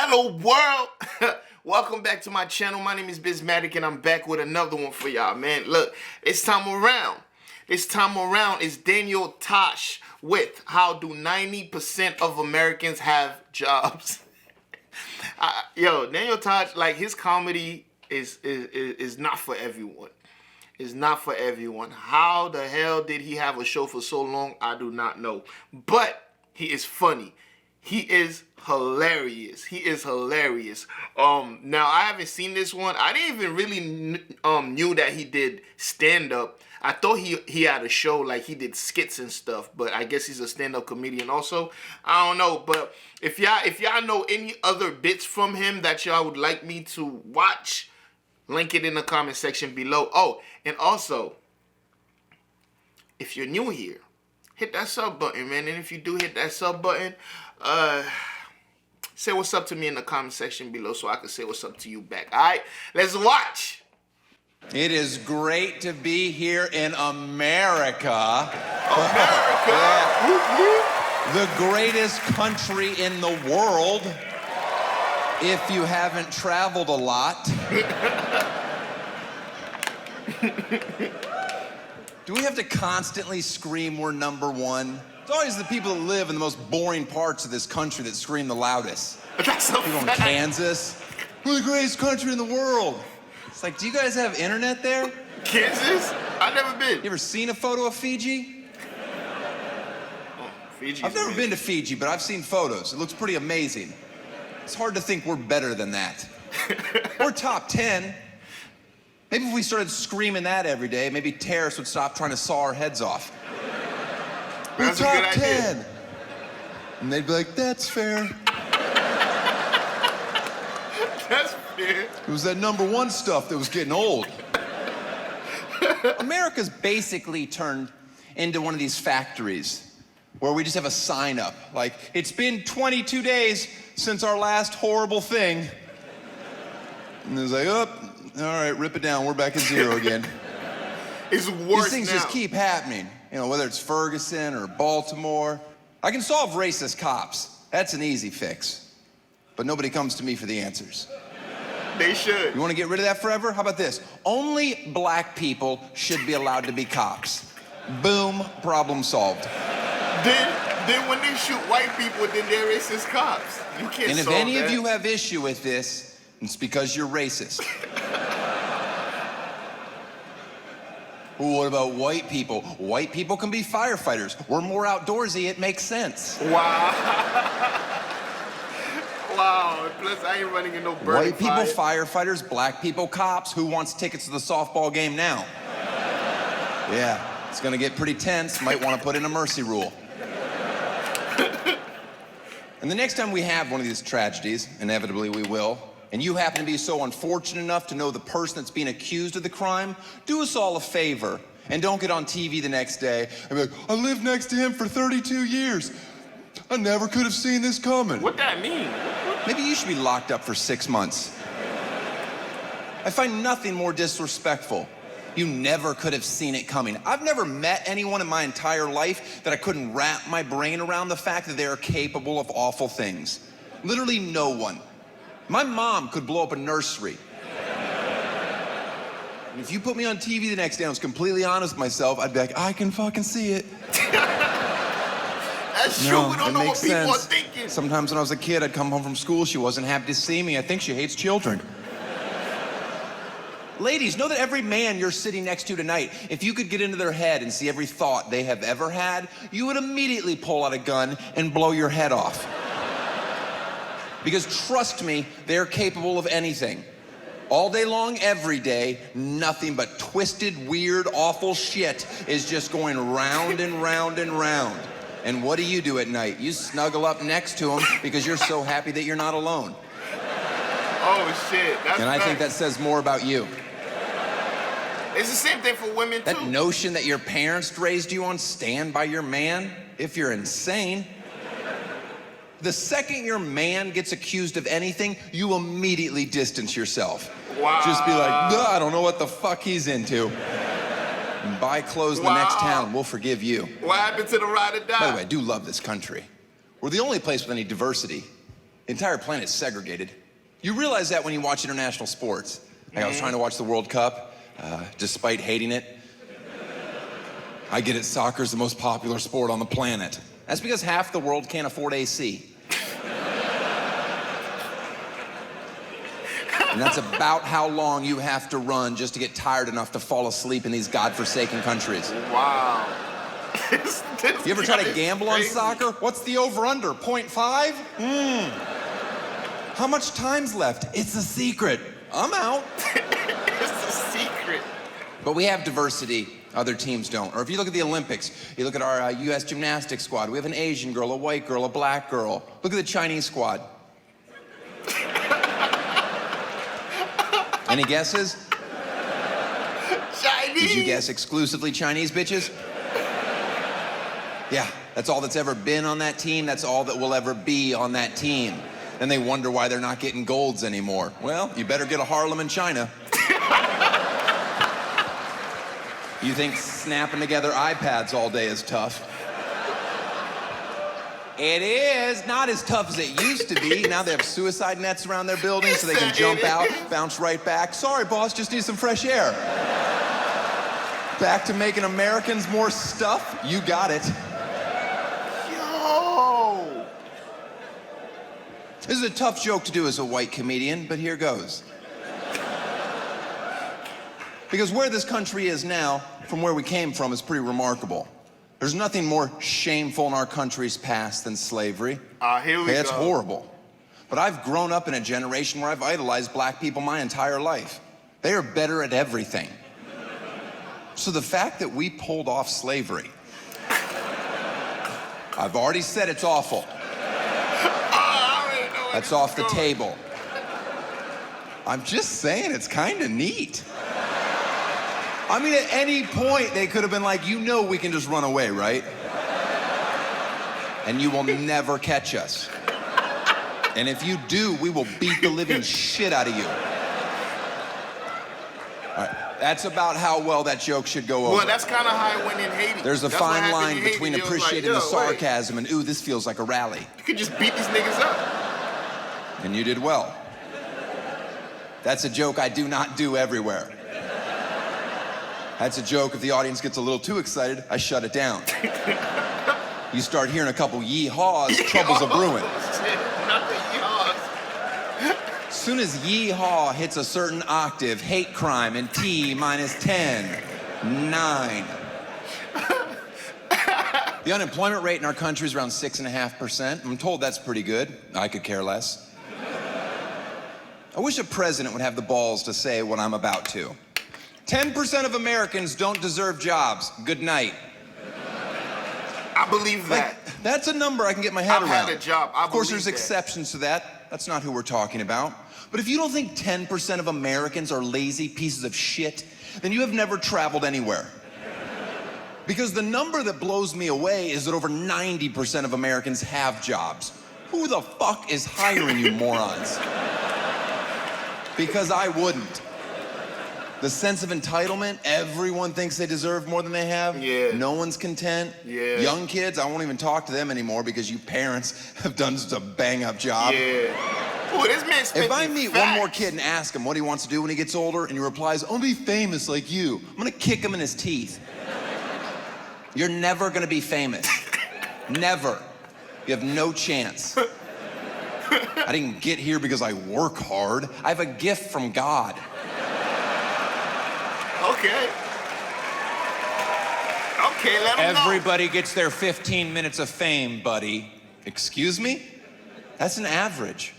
Hello world. Welcome back to my channel. My name is BizMatik and I'm back with another one for y'all, man. Look, this time around is Daniel Tosh with How Do 90% of Americans Have Jobs? Daniel Tosh, like, his comedy is not for everyone. It's not for everyone. How the hell did he have a show for so long? I do not know. But he is funny. He is hilarious. He is hilarious. Now I haven't seen this one. I didn't even really knew that he did stand-up. I thought he had a show, like he did skits and stuff, but I guess he's a stand-up comedian also. I don't know, but if y'all know any other bits from him that y'all would like me to watch, link it in the comment section below. Oh, and also, if you're new here, hit that sub button, man. And if you do hit that sub button, say what's up to me in the comment section below so I can say what's up to you back. All right, let's watch. It is great to be here in America. America. Yeah. The greatest country in the world, if you haven't traveled a lot. Do we have to constantly scream we're number one? It's always the people that live in the most boring parts of this country that scream the loudest. That's so People in bad. Kansas, we're the greatest country in the world. It's like, do you guys have internet there? Kansas? I've never been. You ever seen a photo of Fiji? Fiji. I've never been to Fiji, but I've seen photos. It looks pretty amazing. It's hard to think we're better than that. We're top 10. Maybe if we started screaming that every day, maybe terrorists would stop trying to saw our heads off. That's We're a good top idea. 10. And they'd be like, that's fair. That's fair. It was that number one stuff that was getting old. America's basically turned into one of these factories where we just have a sign up, like, it's been 22 days since our last horrible thing. And it's like, oh, all right, rip it down, we're back at zero again. It's worse These things now. just keep happening. You know, whether it's Ferguson or Baltimore. I can solve racist cops. That's an easy fix. But nobody comes to me for the answers. They should. You want to get rid of that forever? How about this? Only black people should be allowed to be cops. Boom, problem solved. Then when they shoot white people, then they're racist cops. You can't And if solve any that. of you have issue with this, it's because you're racist. Well, what about white people? White people can be firefighters. We're more outdoorsy, it makes sense. Wow. Wow. Plus, I ain't running in no burning White people fire. firefighters, black people cops. Who wants tickets to the softball game now? Yeah, it's gonna get pretty tense. Might want to put in a mercy rule. And the next time we have one of these tragedies, inevitably we will, and you happen to be so unfortunate enough to know the person that's being accused of the crime, do us all a favor and don't get on TV the next day and be like, I lived next to him for 32 years. I never could have seen this coming. What that mean? Maybe you should be locked up for 6 months. I find nothing more disrespectful. You never could have seen it coming. I've never met anyone in my entire life that I couldn't wrap my brain around the fact that they are capable of awful things. Literally no one. My mom could blow up a nursery. And if you put me on TV the next day and I was completely honest with myself, I'd be like, I can fucking see it. That's true. We don't it know what makes people are sense. thinking. Sometimes when I was a kid, I'd come home from school. She wasn't happy to see me. I think she hates children. Ladies, know that every man you're sitting next to tonight, if you could get into their head and see every thought they have ever had, you would immediately pull out a gun and blow your head off. Because trust me, they're capable of anything. All day long, every day, nothing but twisted, weird, awful shit is just going round and round and round. And what do you do at night? You snuggle up next to them because you're so happy that you're not alone. Oh, shit. That's And I think facts. that says more about you. It's the same thing for women, That too. notion that your parents raised you on stand by your man, if you're insane. The second your man gets accused of anything, you immediately distance yourself. Wow. Just be like, "Duh, I don't know what the fuck he's into." And buy clothes in the next town, we'll forgive you. What happened to the ride or die? By the way, I do love this country. We're the only place with any diversity. The entire planet's segregated. You realize that when you watch international sports. Like I was trying to watch the World Cup, despite hating it. I get it, soccer's the most popular sport on the planet. That's because half the world can't afford AC. And that's about how long you have to run just to get tired enough to fall asleep in these godforsaken countries. Wow. You ever try to gamble on soccer? What's the over-under, 0.5? How much time's left? It's a secret. I'm out. It's a secret. But we have diversity. Other teams don't. Or if you look at the Olympics, you look at our U.S. gymnastics squad. We have an Asian girl, a white girl, a black girl. Look at the Chinese squad. Any guesses? Chinese. Did you guess exclusively Chinese bitches? Yeah, that's all that's ever been on that team. That's all that will ever be on that team. Then they wonder why they're not getting golds anymore. Well, you better get a Harlem in China. You think snapping together iPads all day is tough? It is. Not as tough as it used to be. Now they have suicide nets around their building so they can jump out, bounce right back. Sorry, boss, just need some fresh air. Back to making Americans more stuff? You got it. Yo. This is a tough joke to do as a white comedian, but here goes. Because where this country is now, from where we came from, is pretty remarkable. There's nothing more shameful in our country's past than slavery. Here we go. It's horrible. But I've grown up in a generation where I've idolized black people my entire life. They are better at everything. So the fact that we pulled off slavery, I've already said it's awful. That's off the table. I'm just saying it's kind of neat. I mean, at any point, they could have been like, you know we can just run away, right? And you will never catch us. And if you do, we will beat the living shit out of you. All right, that's about how well that joke should go over. Well, that's kind of how it went in Haiti. There's a fine line between appreciating the sarcasm and, ooh, this feels like a rally. You could just beat these niggas up. And you did well. That's a joke I do not do everywhere. That's a joke if the audience gets a little too excited, I shut it down. You start hearing a couple yee-haws, trouble's a brewing. Not the yeehaws. As soon as yee-haw hits a certain octave, hate crime and T minus 10, 9. The unemployment rate in our country is around 6.5%. I'm told that's pretty good. I could care less. I wish a president would have the balls to say what I'm about to. 10% of Americans don't deserve jobs. Good night. I believe that. Like, that's a number I can get my head around. I've had a job. Of course, there's exceptions to that. That's not who we're talking about. But if you don't think 10% of Americans are lazy pieces of shit, then you have never traveled anywhere. Because the number that blows me away is that over 90% of Americans have jobs. Who the fuck is hiring you morons? Because I wouldn't. The sense of entitlement, everyone thinks they deserve more than they have. Yeah. No one's content. Yeah. Young kids, I won't even talk to them anymore because you parents have done such a bang-up job. Yeah. Ooh, this man's If I meet one more kid and ask him what he wants to do when he gets older, and he replies, I want to be famous like you, I'm gonna kick him in his teeth. You're never gonna be famous. Never. You have no chance. I didn't get here because I work hard. I have a gift from God. Okay. Okay, let him know. Everybody gets their 15 minutes of fame, buddy. Excuse me? That's an average.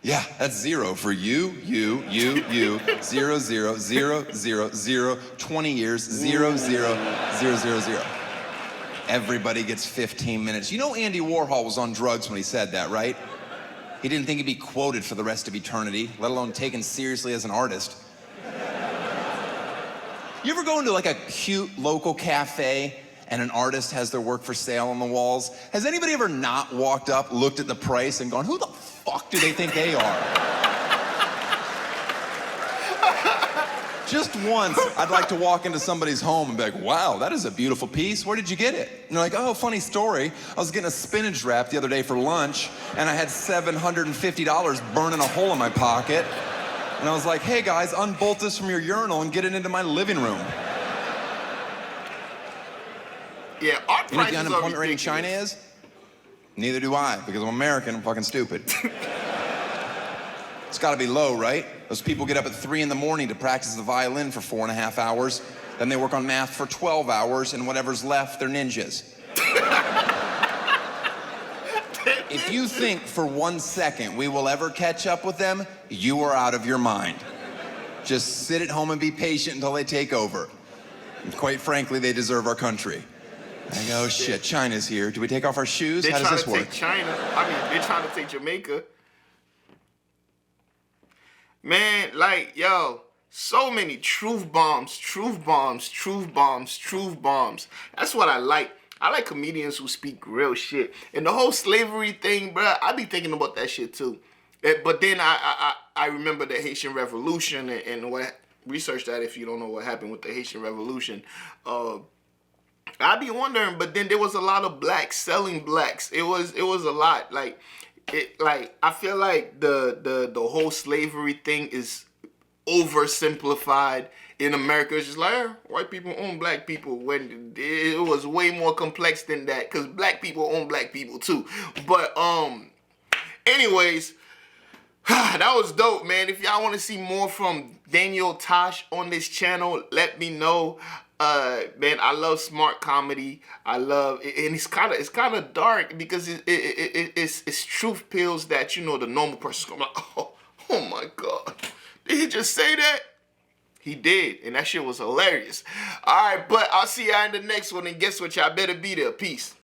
Yeah, that's 0 for you. 0, 0, 0, 0, 0, 20 years, 0, 0, 0, 0, 0. Everybody gets 15 minutes. You know Andy Warhol was on drugs when he said that, right? He didn't think he'd be quoted for the rest of eternity, let alone taken seriously as an artist. You ever go into like a cute local cafe and an artist has their work for sale on the walls? Has anybody ever not walked up, looked at the price, and gone, who the fuck do they think they are? Just once, I'd like to walk into somebody's home and be like, wow, that is a beautiful piece. Where did you get it? And they're like, oh, funny story. I was getting a spinach wrap the other day for lunch, and I had $750 burning a hole in my pocket. And I was like, hey, guys, unbolt this from your urinal and get it into my living room. Yeah, our You know what prices the are unemployment rate in ridiculous. China is? Neither do I, because I'm American, I'm fucking stupid. It's gotta be low, right? Those people get up at 3 in the morning to practice the violin for 4.5 hours. Then they work on math for 12 hours, and whatever's left, they're ninjas. If you think for 1 second we will ever catch up with them, you are out of your mind. Just sit at home and be patient until they take over. And quite frankly, they deserve our country. I go, oh shit, China's here. Do we take off our shoes? They're How does trying this to work? take China. I mean, they're trying to take Jamaica. Man, like, yo, so many truth bombs, truth bombs, truth bombs, truth bombs. That's what I like. I like comedians who speak real shit. And the whole slavery thing, bruh, I be thinking about that shit too. But then I remember the Haitian Revolution and what, research that if you don't know what happened with the Haitian Revolution. I be wondering, but then there was a lot of blacks selling blacks. It was a lot. Like I feel like the whole slavery thing is oversimplified in America. It's just like white people own black people, when it was way more complex than that, because black people own black people too. But anyways, that was dope, man. If y'all want to see more from Daniel Tosh on this channel, let me know. Man, I love smart comedy. I love it, and it's kind of dark because it's truth pills that, you know, the normal person's gonna be like, oh my god, did he just say that? He did, and that shit was hilarious. All right, but I'll see y'all in the next one, and guess what? Y'all better be there. Peace.